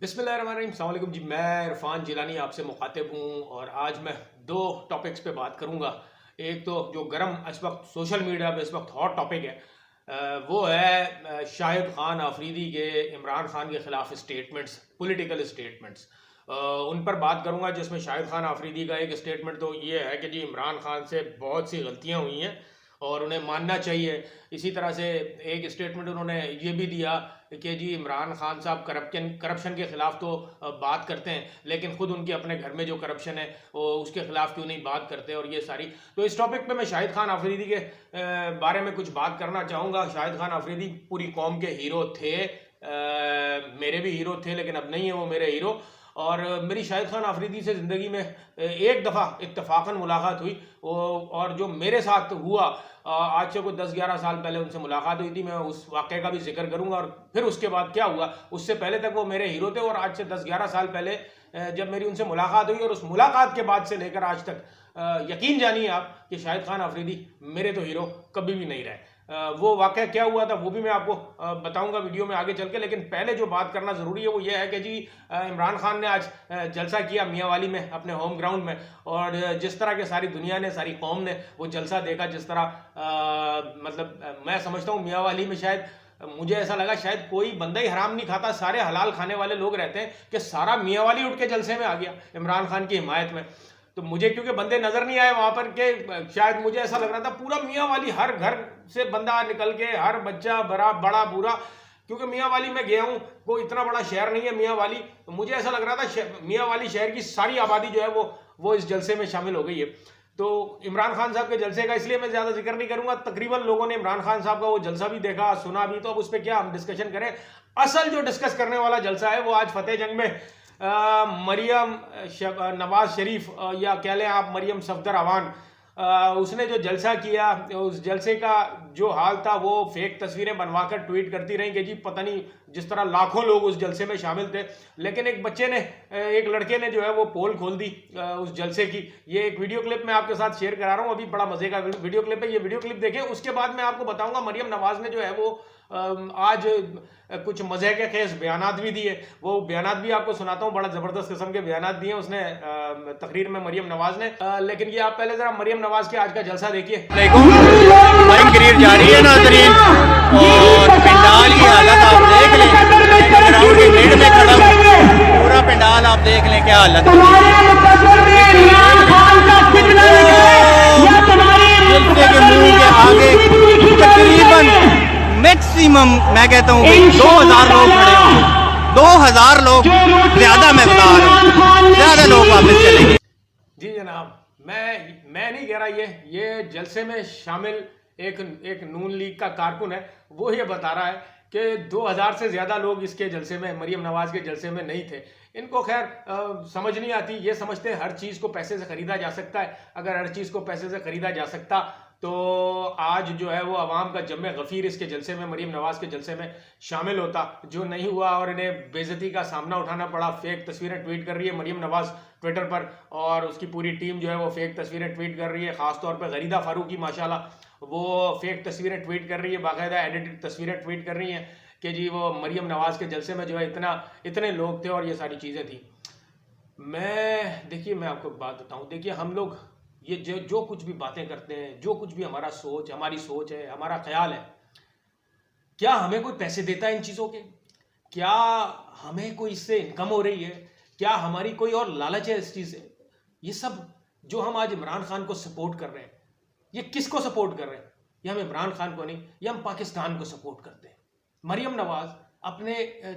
बिस्मिल्लाहिर्रहमानिर्रहीम, अस्सलाम वालेकुम जी। मैं इरफान जिलानी आपसे मुखातिब हूँ और आज मैं दो टॉपिक्स पे बात करूँगा। एक तो जो गर्म इस वक्त सोशल मीडिया पे इस वक्त हॉट टॉपिक है, वो है शाहिद खान आफरीदी के इमरान खान के ख़िलाफ़ स्टेटमेंट्स, पॉलिटिकल स्टेटमेंट्स। उन पर बात करूँगा जिसमें शाहिद खान आफरीदी का एक स्टेटमेंट तो ये है कि जी इमरान खान से बहुत सी गलतियाँ हुई हैं और उन्हें मानना चाहिए। इसी तरह से एक स्टेटमेंट उन्होंने ये भी दिया कि जी इमरान खान साहब करप्शन के ख़िलाफ़ तो बात करते हैं, लेकिन ख़ुद उनके अपने घर में जो करप्शन है वो उसके ख़िलाफ़ क्यों नहीं बात करते। और ये सारी तो इस टॉपिक पे मैं शाहिद खान आफरीदी के बारे में कुछ बात करना चाहूँगा। शाहिद खान आफरीदी पूरी कौम के हीरो थे, मेरे भी हीरो थे, लेकिन अब नहीं है वो मेरे हीरो। और मेरी शाहिद खान आफरीदी से ज़िंदगी में एक दफ़ा इत्तफ़ाक़न मुलाकात हुई, और जो मेरे साथ हुआ आज से कोई 10-11 साल पहले उनसे मुलाकात हुई थी। मैं उस वाक़े का भी जिक्र करूँगा और फिर उसके बाद क्या हुआ। उससे पहले तक वो मेरे हीरो थे और आज से 10-11 साल पहले जब मेरी उनसे मुलाकात हुई और उस मुलाकात के बाद से लेकर आज तक यकीन जानिए आप कि शाहिद खान आफरीदी मेरे तो हीरो कभी भी नहीं रहे। वो वाक़या क्या हुआ था वो भी मैं आपको बताऊंगा वीडियो में आगे चल के, लेकिन पहले जो बात करना ज़रूरी है वो ये है कि जी इमरान खान ने आज जलसा किया मियाँ वाली में, अपने होम ग्राउंड में। और जिस तरह के सारी दुनिया ने, सारी कौम ने वो जलसा देखा, जिस तरह मतलब मैं समझता हूँ मियाँ वाली में शायद मुझे ऐसा लगा शायद कोई बंदा ही हराम नहीं खाता, सारे हलाल खाने वाले लोग रहते हैं, कि सारा मियाँ वाली उठ के जलसे में आ गया इमरान खान की हिमायत में। तो मुझे क्योंकि बंदे नजर नहीं आए वहां पर के, शायद मुझे ऐसा लग रहा था पूरा मियाँ वाली, हर घर से बंदा निकल के, हर बच्चा बड़ा बड़ा बूढ़ा, क्योंकि मियाँ वाली में गया हूँ, वो इतना बड़ा शहर नहीं है मियाँ वाली, तो मुझे ऐसा लग रहा था मियाँ वाली शहर की सारी आबादी जो है वो इस जलसे में शामिल हो गई है। तो इमरान खान साहब के जलसे का इसलिए मैं ज्यादा जिक्र नहीं करूंगा, तकरीबन लोगों ने इमरान खान साहब का वो जलसा भी देखा, सुना भी, तो अब उस पर क्या हम डिस्कशन करें। असल जो डिस्कस करने वाला जलसा है वो आज फतेह जंग में मरियम नवाज शरीफ, या कह लें आप मरियम सफदर अवान, उसने जो जलसा किया, उस जलसे का जो हाल था वो फेक तस्वीरें बनवाकर ट्वीट करती रही कि जी पता नहीं, जिस तरह लाखों लोग उस जलसे में शामिल थे। लेकिन एक बच्चे ने, एक लड़के ने जो है वो पोल खोल दी उस जलसे की। ये एक वीडियो क्लिप मैं आपके साथ शेयर करा रहा हूँ, अभी बड़ा मजे का वीडियो क्लिप है, ये वीडियो क्लिप देखें। उसके बाद मैं आपको बताऊंगा मरियम नवाज ने जो है वो आज कुछ मजे के खेस बयानात भी दिए। वो बयानात भी आपको सुनाता हूँ, बड़ा जबरदस्त किस्म के बयानात दिए उसने तकरीर में मरियम नवाज ने। लेकिन ये आप पहले जरा मरियम नवाज के आज का जलसा देखिए। करीर जारी है नाज़रीन, और पंडाल की हालत आप देख लें, ग्राउंड के गेट में खड़ा हूं, पूरा पंडाल आप देख लें क्या हालत है। जलसे के मुंह के आगे तकरीबन मैक्सिमम मैं कहता हूँ 2000 लोग खड़े होंगे, 2000 लोग, ज्यादा मैं बता रहा हूँ, ज्यादा लोग वापस चलेंगे। जी जनाब, मैं नहीं कह रहा, ये जलसे में शामिल एक एक नून लीग का कारकुन है, वो ये बता रहा है कि 2000 से ज्यादा लोग इसके जलसे में, मरियम नवाज के जलसे में नहीं थे। इनको खैर समझ नहीं आती, ये समझते हैं हर चीज को पैसे से खरीदा जा सकता है। अगर हर चीज को पैसे से खरीदा जा सकता तो आज जो है वो अवाम का जम्मे गफीर इसके जलसे में, मरियम नवाज के जलसे में शामिल होता, जो नहीं हुआ और इन्हें बेइज्जती का सामना उठाना पड़ा। फेक तस्वीरें ट्वीट कर रही है मरियम नवाज ट्विटर पर, और उसकी पूरी टीम जो है वो फेक तस्वीरें ट्वीट कर रही है। खासतौर पर गरीदा फारूकी माशाल्लाह वो फेक तस्वीरें ट्वीट कर रही है, बाकायदा एडिटेड तस्वीरें ट्वीट कर रही हैं कि जी वो मरियम नवाज के जलसे में जो है इतने लोग थे और ये सारी चीज़ें थी। देखिए मैं आपको बात बताऊं, देखिए हम लोग ये जो कुछ भी बातें करते हैं, जो कुछ भी हमारी सोच है, हमारा ख्याल है, क्या हमें कोई पैसे देता है इन चीज़ों के? क्या हमें कोई इससे इनकम हो रही है? क्या हमारी कोई और लालच है इस चीज़ से? ये सब जो हम आज इमरान खान को सपोर्ट कर रहे हैं, ये किसको सपोर्ट कर रहे हैं? ये हम इमरान खान को नहीं, ये हम पाकिस्तान को सपोर्ट करते हैं। मरियम नवाज अपने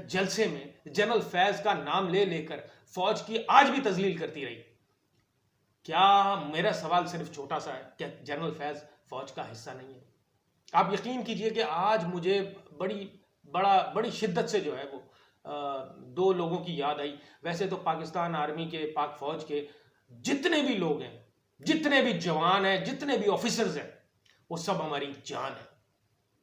जलसे में जनरल फैज का नाम ले लेकर फौज की आज भी तजलील करती रही। क्या, मेरा सवाल सिर्फ छोटा सा है, क्या जनरल फैज फौज का हिस्सा नहीं है? आप यकीन कीजिए कि आज मुझे बड़ी शिद्दत से जो है वो दो लोगों की याद आई। वैसे तो पाकिस्तान आर्मी के, पाक फौज के जितने भी लोग हैं, जितने भी जवान हैं, जितने भी ऑफिसर्स हैं, वो सब हमारी जान है।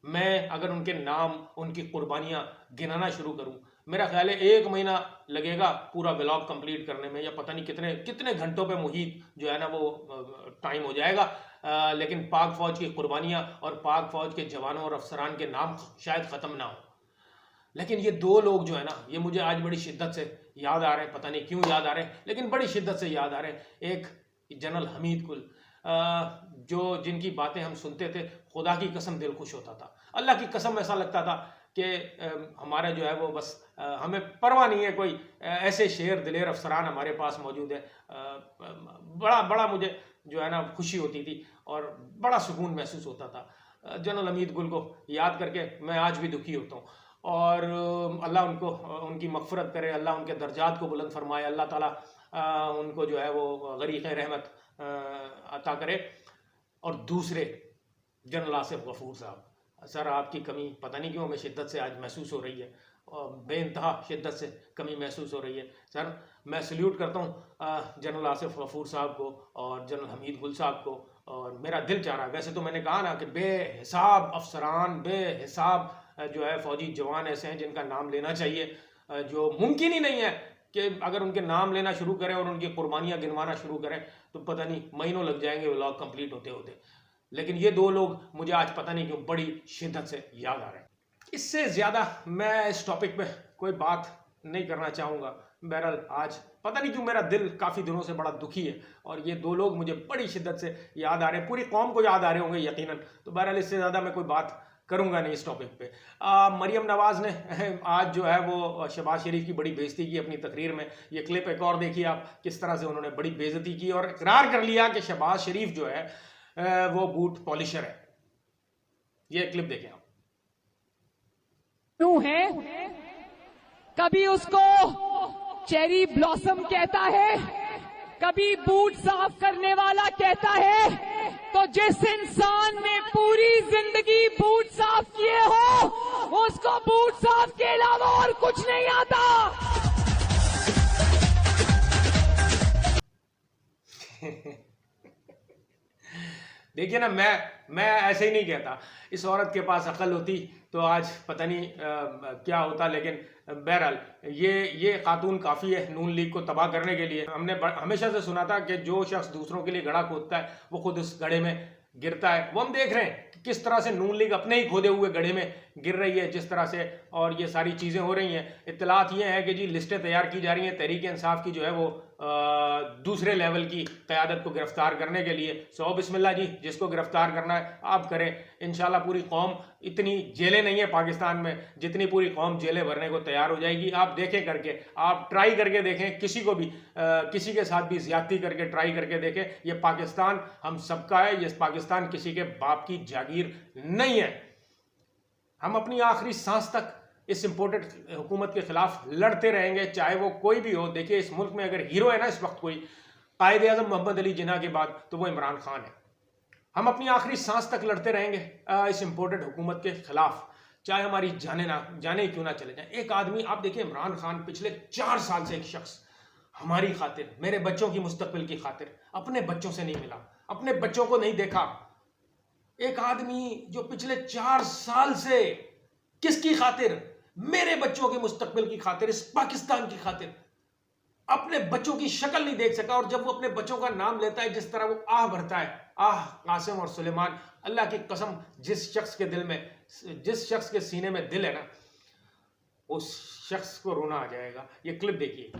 मैं अगर उनके नाम, उनकी कुर्बानियां गिनाना शुरू करूं, मेरा ख्याल है 1 महीना लगेगा पूरा ब्लॉग कंप्लीट करने में, या पता नहीं कितने कितने घंटों पे मुहित जो है ना वो टाइम हो जाएगा। लेकिन पाक फौज की कुर्बानियां और पाक फौज के जवानों और अफसरान के नाम शायद ख़त्म ना हो। लेकिन ये दो लोग जो है ना, ये मुझे आज बड़ी शिद्दत से याद आ रहे हैं, पता नहीं क्यों याद आ रहे हैं, लेकिन बड़ी शिद्दत से याद आ रहे हैं। एक जनरल हमीद कुल, जो जिनकी बातें हम सुनते थे, खुदा की कसम दिल खुश होता था, अल्लाह की कसम ऐसा लगता था कि हमारा जो है वो बस हमें परवाह नहीं है, कोई ऐसे शेर दिलेर अफसरान हमारे पास मौजूद है। बड़ा बड़ा मुझे जो है ना खुशी होती थी और बड़ा सुकून महसूस होता था। जनरल हमीद गुल को याद करके मैं आज भी दुखी होता हूँ, और अल्लाह उनको उनकी मग़फ़िरत करे, अल्लाह उनके दर्जात को बुलंद फरमाए, अल्लाह ताला उनको जो है वो गरीक़ रहमत अता करे। और दूसरे जनरल आसिफ गफूर साहब, सर आपकी कमी पता नहीं क्यों हमें शिद्दत से आज महसूस हो रही है, और बेइंतहा शिद्दत से कमी महसूस हो रही है। सर मैं सल्यूट करता हूँ जनरल आसिफ गफूर साहब को और जनरल हमीद गुल साहब को, और मेरा दिल चाह रहा है, वैसे तो मैंने कहा ना कि बेहिसाब अफसरान, बेहिसाब जो है फ़ौजी जवान ऐसे हैं जिनका नाम लेना चाहिए, जो मुमकिन ही नहीं है कि अगर उनके नाम लेना शुरू करें और उनकी कुर्बानियाँ गिनवाना शुरू करें तो पता नहीं महीनों लग जाएंगे वो लॉग कंप्लीट होते होते। लेकिन ये दो लोग मुझे आज पता नहीं क्यों बड़ी शिद्दत से याद आ रहे हैं। इससे ज़्यादा मैं इस टॉपिक पे कोई बात नहीं करना चाहूँगा। बहरहाल आज पता नहीं क्यों मेरा दिल काफ़ी दिनों से बड़ा दुखी है, और ये दो लोग मुझे बड़ी शिद्दत से याद आ रहे हैं, पूरी कौम को याद आ रहे होंगे यकीनन। तो बहरहाल इससे ज़्यादा मैं कोई बात करूँगा नहीं इस टॉपिक पे। मरियम नवाज़ ने आज जो है वो शहबाज शरीफ की बड़ी बेइज्जती की अपनी तकरीर में। ये क्लिप एक और देखिए आप, किस तरह से उन्होंने बड़ी बेइज्जती की और इकरार कर लिया कि शहबाज शरीफ जो है वो बूट पॉलिशर है। ये क्लिप देखें आप। क्यों है, कभी उसको चेरी ब्लॉसम कहता है, कभी बूट साफ करने वाला कहता है। तो जिस इंसान ने पूरी जिंदगी बूट साफ किए हो, उसको बूट साफ के अलावा और कुछ नहीं आता। देखिए ना, मैं ऐसे ही नहीं कहता। इस औरत के पास अकल होती तो आज पता नहीं क्या होता, लेकिन बहरहाल ये खातून काफ़ी है नून लीग को तबाह करने के लिए। हमने हमेशा से सुना था कि जो शख्स दूसरों के लिए गड्ढा खोदता है वो खुद उस गड्ढे में गिरता है। वो हम देख रहे हैं कि किस तरह से नून लीग अपने ही खोदे हुए गड्ढे में गिर रही है, जिस तरह से, और ये सारी चीज़ें हो रही हैं। इत्तलात ये है कि जी लिस्टें तैयार की जा रही हैं तहरीक इंसाफ की जो है वो दूसरे लेवल की क़यादत को गिरफ्तार करने के लिए। सो बिस्मिल्लाह जी, जिसको गिरफ्तार करना है आप करें। इंशाल्लाह पूरी कौम, इतनी जेलें नहीं है पाकिस्तान में जितनी पूरी कौम जेलें भरने को तैयार हो जाएगी। आप देखें करके, आप ट्राई करके देखें, किसी को भी किसी के साथ भी ज्यादती करके ट्राई करके देखें। ये पाकिस्तान हम सबका है, ये पाकिस्तान किसी के बाप की जागीर नहीं है। हम अपनी आखिरी सांस तक इस इम्पोर्टेड हुकूमत के खिलाफ लड़ते रहेंगे, चाहे वो कोई भी हो। देखिए इस मुल्क में अगर हीरो है ना इस वक्त कोई, कायद आज़म मोहम्मद अली जिन्ना के बाद, तो वो इमरान खान है। हम अपनी आखिरी सांस तक लड़ते रहेंगे इस इम्पोर्टेड हुकूमत के खिलाफ, चाहे हमारी जाने क्यों ना चले जाए। एक आदमी, आप देखिए इमरान खान पिछले 4 साल से एक शख्स हमारी खातिर, मेरे बच्चों की मुस्तकबिल की खातिर अपने बच्चों से नहीं मिला, अपने बच्चों को नहीं देखा। एक आदमी जो पिछले 4 साल से किसकी खातिर, मेरे बच्चों के मुस्तकबिल की खातिर, इस पाकिस्तान की खातिर अपने बच्चों की शक्ल नहीं देख सका। और जब वो अपने बच्चों का नाम लेता है, जिस तरह वो आह भरता है, आह कासिम और सुलेमान, अल्लाह की कसम जिस शख्स के दिल में, जिस शख्स के सीने में दिल है ना, उस शख्स को रोना आ जाएगा। ये क्लिप देखिए।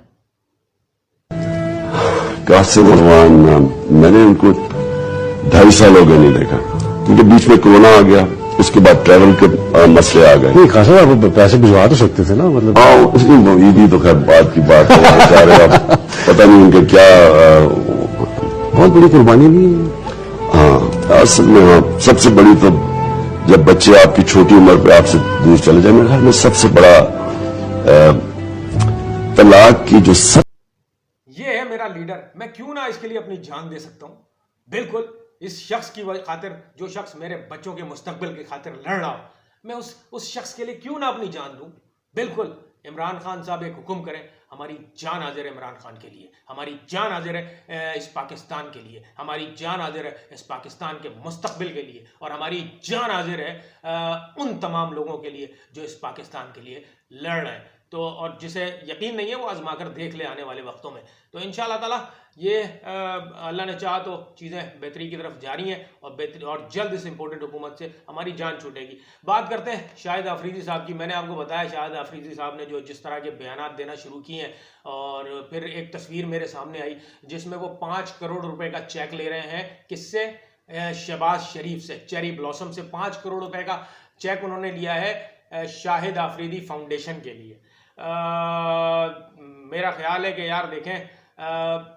कासिम रहमान, मैंने उनको 2.5 साल हो गए नहीं देखा, क्योंकि बीच में कोरोना आ गया, उसके बाद ट्रैवल के मसले आ गए। नहीं खासा आप पैसे भिजवा तो सकते थे ना, मतलब। हाँ, ये भी तो खैर बात की बात है बेचारे, अब पता नहीं उनके क्या बहुत बड़ी कुर्बानी भी है। हाँ असल में, हाँ सबसे बड़ी तो जब बच्चे आपकी छोटी उम्र पे आपसे दूर चले जाए, मेरे ख्याल में सबसे बड़ा तलाक की जो ये है मेरा लीडर, मैं क्यों ना इसके लिए अपनी जान दे सकता हूं। बिल्कुल इस शख्स की खातिर, जो शख्स मेरे बच्चों के मुस्तकबिल की खातिर लड़ रहा हो, मैं उस शख्स के लिए क्यों ना अपनी जान दूं। बिल्कुल इमरान खान साहब एक हुक्म करें, हमारी जान हाजिर है इमरान खान के लिए, हमारी जान हाजिर है इस पाकिस्तान के लिए, हमारी जान हाजिर है इस पाकिस्तान के मुस्तकबिल के लिए, और हमारी जान हाजिर है उन तमाम लोगों के लिए जो इस पाकिस्तान के लिए लड़ रहे हैं। तो और जिसे यकीन नहीं है वो आजमा कर देख ले आने वाले वक्तों में। तो इंशाअल्लाह ताला ये अल्लाह ने चाहा तो चीज़ें बेहतरी की तरफ जारी हैं और जल्द इस इंपॉर्टेंट हुकूमत से हमारी जान छूटेगी। बात करते हैं शाहिद आफरीदी साहब की। मैंने आपको बताया शाहिद आफरीदी साहब ने जो जिस तरह के बयानात देना शुरू किए हैं, और फिर एक तस्वीर मेरे सामने आई जिसमें वो 5 करोड़ रुपए का चेक ले रहे हैं। किससे? शहबाज शरीफ से, चेरी ब्लॉसम से 5 करोड़ रुपए का चेक उन्होंने लिया है शाहिद आफरीदी फाउंडेशन के लिए। मेरा ख्याल है कि यार देखें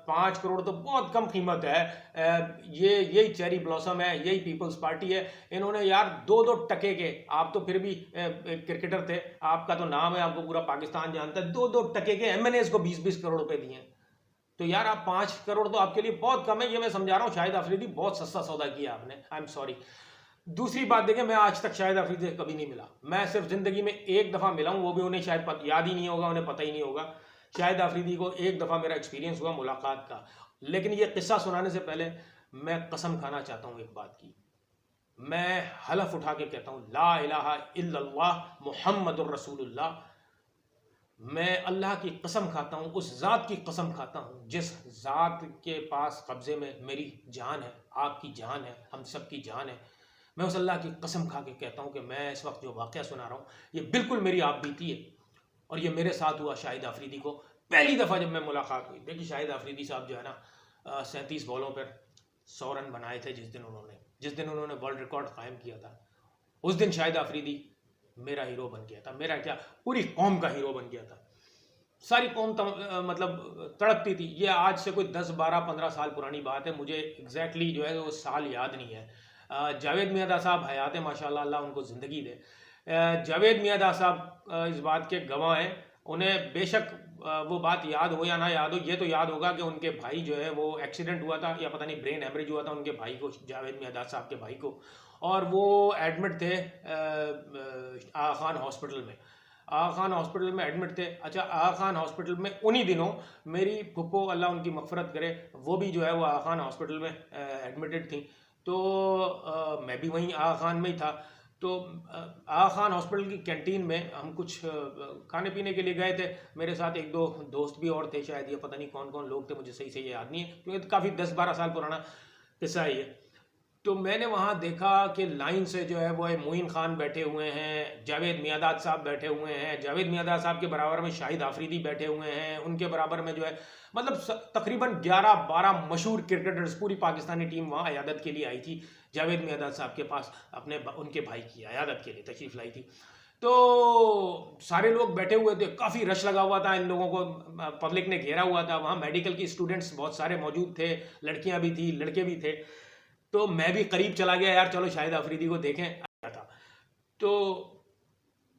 5 करोड़ तो बहुत कम कीमत है। यही चेरी ब्लॉसम है, यही पीपल्स पार्टी है। इन्होंने यार 2-2 टके के, आप तो फिर भी क्रिकेटर थे, आपका तो नाम है, आपको पूरा पाकिस्तान जानता है, 2-2 टके के MNAs को 20-20 करोड़ रुपए दिए। तो यार आप 5 करोड़ तो आपके लिए बहुत कम है। ये मैं समझा रहा हूँ शाहिद आफरीदी बहुत सस्ता सौदा किया आपने, आई एम सॉरी। दूसरी बात देखें, मैं आज तक शाहिद आफरीदी से कभी नहीं मिला। मैं सिर्फ जिंदगी में एक दफ़ा मिला हूँ, वो भी उन्हें शायद याद ही नहीं होगा, उन्हें पता ही नहीं होगा। शाहिद आफरीदी को एक दफ़ा मेरा एक्सपीरियंस हुआ मुलाकात का। लेकिन ये किस्सा सुनाने से पहले मैं कसम खाना चाहता हूँ एक बात की। मैं हलफ उठा के कहता हूँ ला इलाहा इल्लल्लाह मुहम्मदुर रसूलुल्लाह। मैं अल्लाह की कसम खाता हूँ, उस ज़ात की कसम खाता हूँ जिस ज़ात के पास कब्ज़े में मेरी जान है, आपकी जान है, हम सब की जान है। मैं उस अल्लाह की कसम खा के कहता हूँ कि मैं इस वक्त जो वाक़या सुना रहा हूँ ये बिल्कुल मेरी आप बीती है, और ये मेरे साथ हुआ शाहिद आफरीदी को पहली दफ़ा जब मैं मुलाकात हुई। देखिए शाहिद आफरीदी साहब जो है ना 37 बॉलों पर 100 रन बनाए थे जिस दिन उन्होंने वर्ल्ड रिकॉर्ड कायम किया था। उस दिन शाहिद आफरीदी मेरा हीरो बन गया था, मेरा क्या पूरी कौम का हीरो बन गया था। सारी कौम मतलब तड़पती थी। ये आज से कोई 10, 12, 15 साल पुरानी बात है, मुझे एग्जैक्टली जो है वो साल याद नहीं है। जावेद मियाँदाद साहब हयात है माशाल्लाह, अल्लाह उनको ज़िंदगी दे। जावेद मियाँदाद साहब इस बात के गवाह हैं। उन्हें बेशक वो बात याद हो या ना याद हो, ये तो याद होगा कि उनके भाई जो है वो एक्सीडेंट हुआ था, या पता नहीं ब्रेन हेमरेज हुआ था उनके भाई को, जावेद मियाँदाद साहब के भाई को, और वो एडमिट थे आगा खान हॉस्पिटल में। आगा खान हॉस्पिटल में एडमिट थे। अच्छा, आगा खान हॉस्पिटल में उन्हीं दिनों मेरी फुप्पो अल्लाह उनकी मग़फ़िरत करे, वो भी जो है वो आगा खान हॉस्पिटल में एडमिटेड थी। तो मैं भी वहीं आगा खान में ही था। तो आगा खान हॉस्पिटल की कैंटीन में हम कुछ खाने पीने के लिए गए थे। मेरे साथ 1-2 दोस्त भी और थे, शायद ये पता नहीं कौन कौन लोग थे, मुझे सही से याद नहीं है क्योंकि काफ़ी 10-12 साल पुराना किस्सा है ये। तो मैंने वहाँ देखा कि लाइन से जो है वो मोइन खान बैठे हुए हैं, जावेद मियाँदाद साहब बैठे हुए हैं, जावेद मियाँदाद साहब के बराबर में शाहिद आफरीदी बैठे हुए हैं, उनके बराबर में जो है मतलब तकरीबन 11-12 मशहूर क्रिकेटर्स, पूरी पाकिस्तानी टीम वहाँ अयादत के लिए आई थी। जावेद मियाँदाद साहब के पास उनके भाई की अयादत के लिए तशरीफ़ लाई थी। तो सारे लोग बैठे हुए थे, काफ़ी रश लगा हुआ था, इन लोगों को पब्लिक ने घेरा हुआ था। वहाँ मेडिकल की स्टूडेंट्स बहुत सारे मौजूद थे, लड़कियाँ भी थी, लड़के भी थे। तो मैं भी करीब चला गया, यार चलो शाहिद आफरीदी को देखें था। तो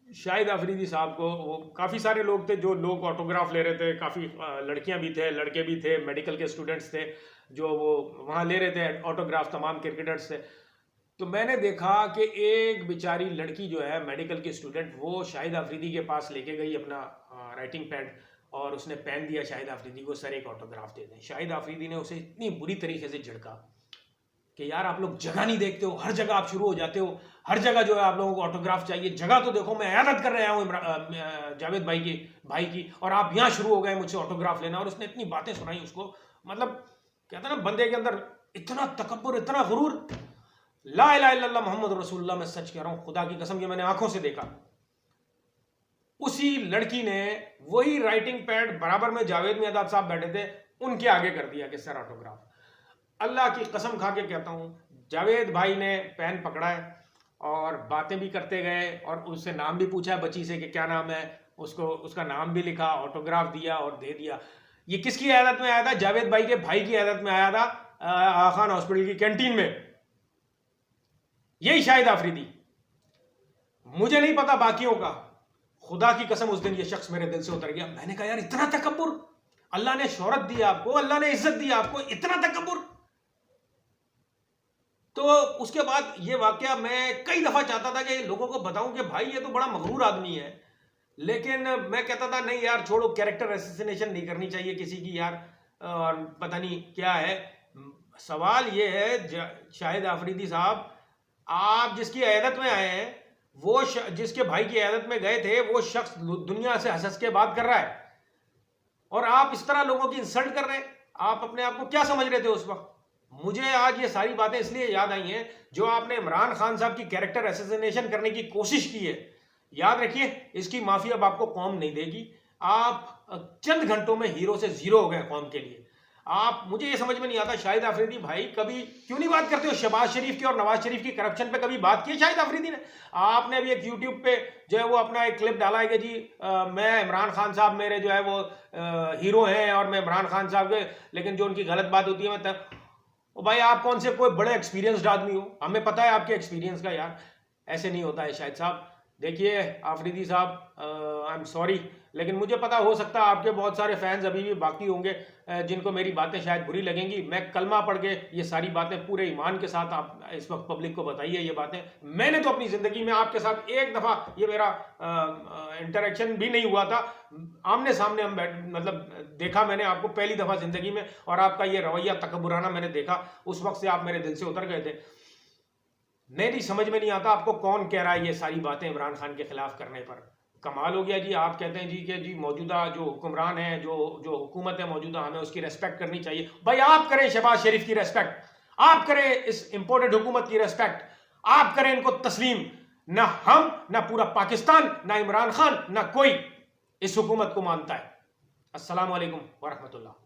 शाहिद आफरीदी साहब को वो काफ़ी सारे लोग थे जो लोग ऑटोग्राफ ले रहे थे, काफ़ी लड़कियां भी थे, लड़के भी थे, मेडिकल के स्टूडेंट्स थे जो वो वहाँ ले रहे थे ऑटोग्राफ, तमाम क्रिकेटर्स से। तो मैंने देखा कि एक बेचारी लड़की जो है मेडिकल की स्टूडेंट, वो शाहिद आफरीदी के पास लेके गई अपना राइटिंग पैड, और उसने पेन दिया शाहिद आफरीदी को, सर एक ऑटोग्राफ दे दें। शाहिद आफरीदी ने उसे इतनी बुरी तरीके से झिड़का कि यार आप लोग जगह नहीं देखते हो, हर जगह आप शुरू हो जाते हो, हर जगह जो है आप लोगों को ऑटोग्राफ चाहिए, जगह तो देखो, मैं अयादत कर रहा हूँ जावेद भाई की और आप यहाँ शुरू हो गए मुझसे ऑटोग्राफ लेना। और उसने इतनी बातें सुनाई उसको, मतलब कहता ना बंदे के अंदर इतना तकब्बुर, इतना गुरूर। ला इलाहा इल्लल्लाह मुहम्मद रसूलुल्लाह, मैं सच कह रहा हूँ, खुदा की कसम, ये मैंने आंखों से देखा। उसी लड़की ने वही राइटिंग पैड बराबर में जावेद मियाँदाद साहब बैठे थे, उनके आगे कर दिया कि सर ऑटोग्राफ। अल्लाह की कसम खा के कहता हूँ, जावेद भाई ने पेन पकड़ा है और बातें भी करते गए, और उससे नाम भी पूछा बच्ची से कि क्या नाम है, उसका नाम भी लिखा, ऑटोग्राफ दिया और दे दिया। ये किसकी आदत में आया था? जावेद भाई के भाई की आदत में आया था, आगा खान हॉस्पिटल की कैंटीन में। यही शाहिद आफरीदी, मुझे नहीं पता बाकियों का, खुदा की कसम उस दिन ये शख्स मेरे दिल से उतर गया। मैंने कहा यार इतना तकब्बुर, अल्लाह ने शोहरत दी आपको, अल्लाह ने इज्जत दी आपको, इतना तकब्बुर। तो उसके बाद ये वाकया मैं कई दफ़ा चाहता था कि लोगों को बताऊं कि भाई ये तो बड़ा मगरूर आदमी है, लेकिन मैं कहता था नहीं यार छोड़ो, कैरेक्टर असैसिनेशन नहीं करनी चाहिए किसी की यार, और पता नहीं क्या है। सवाल ये है शाहिद आफरीदी साहब, आप जिसकी अयादत में आए हैं, वो जिसके भाई की इयादत में गए थे वो शख्स दुनिया से हंस के बात कर रहा है और आप इस तरह लोगों की इंसल्ट कर रहे हैं। आप अपने आप को क्या समझ रहे थे उस वक्त? मुझे आज ये सारी बातें इसलिए याद आई हैं जो आपने इमरान खान साहब की कैरेक्टर असैसिनेशन करने की कोशिश की है। याद रखिए, इसकी माफी अब आपको कौम नहीं देगी। आप चंद घंटों में हीरो से जीरो हो गए कौम के लिए। मुझे ये समझ में नहीं आता, शाहिद आफरीदी भाई कभी क्यों नहीं बात करते हो शहबाज शरीफ की और नवाज शरीफ की करप्शन पे? कभी बात की शाहिद आफरीदी ने? आपने अभी एक यूट्यूब पे जो है वो अपना एक क्लिप डाला है कि जी मैं इमरान खान साहब मेरे जो है वो हीरो हैं और मैं इमरान खान साहब के, लेकिन जो उनकी गलत बात होती है मैं भाई आप कौन से कोई बड़े एक्सपीरियंस्ड आदमी हो? हमें पता है आपके एक्सपीरियंस का यार, ऐसे नहीं होता है शाहिद साहब। देखिए आफरीदी साहब, आई एम सॉरी, लेकिन मुझे पता हो सकता है आपके बहुत सारे फैंस अभी भी बाकी होंगे जिनको मेरी बातें शायद बुरी लगेंगी। मैं कलमा पढ़ के ये सारी बातें पूरे ईमान के साथ आप इस वक्त पब्लिक को बताइए ये बातें। मैंने तो अपनी ज़िंदगी में आपके साथ एक दफ़ा ये मेरा इंटरेक्शन भी नहीं हुआ था, आमने सामने हम मतलब देखा मैंने आपको पहली दफ़ा ज़िंदगी में, और आपका ये रवैया तकब्बुराना मैंने देखा। उस वक्त से आप मेरे दिल से उतर गए थे। मेरी समझ में नहीं आता आपको कौन कह रहा है ये सारी बातें इमरान खान के खिलाफ करने पर। कमाल हो गया जी। आप कहते हैं जी कि जी मौजूदा जो हुक्मरान है, जो हुकूमत है मौजूदा, हमें उसकी रेस्पेक्ट करनी चाहिए। भाई आप करें शहबाज शरीफ की रेस्पेक्ट, आप करें इस इंपोर्टेड हुकूमत की रेस्पेक्ट, आप करें इनको तस्लीम। ना हम, ना पूरा पाकिस्तान, ना इमरान खान, ना कोई इस हुकूमत को मानता है। अस्सलाम वालेकुम वरहमतुल्लाह।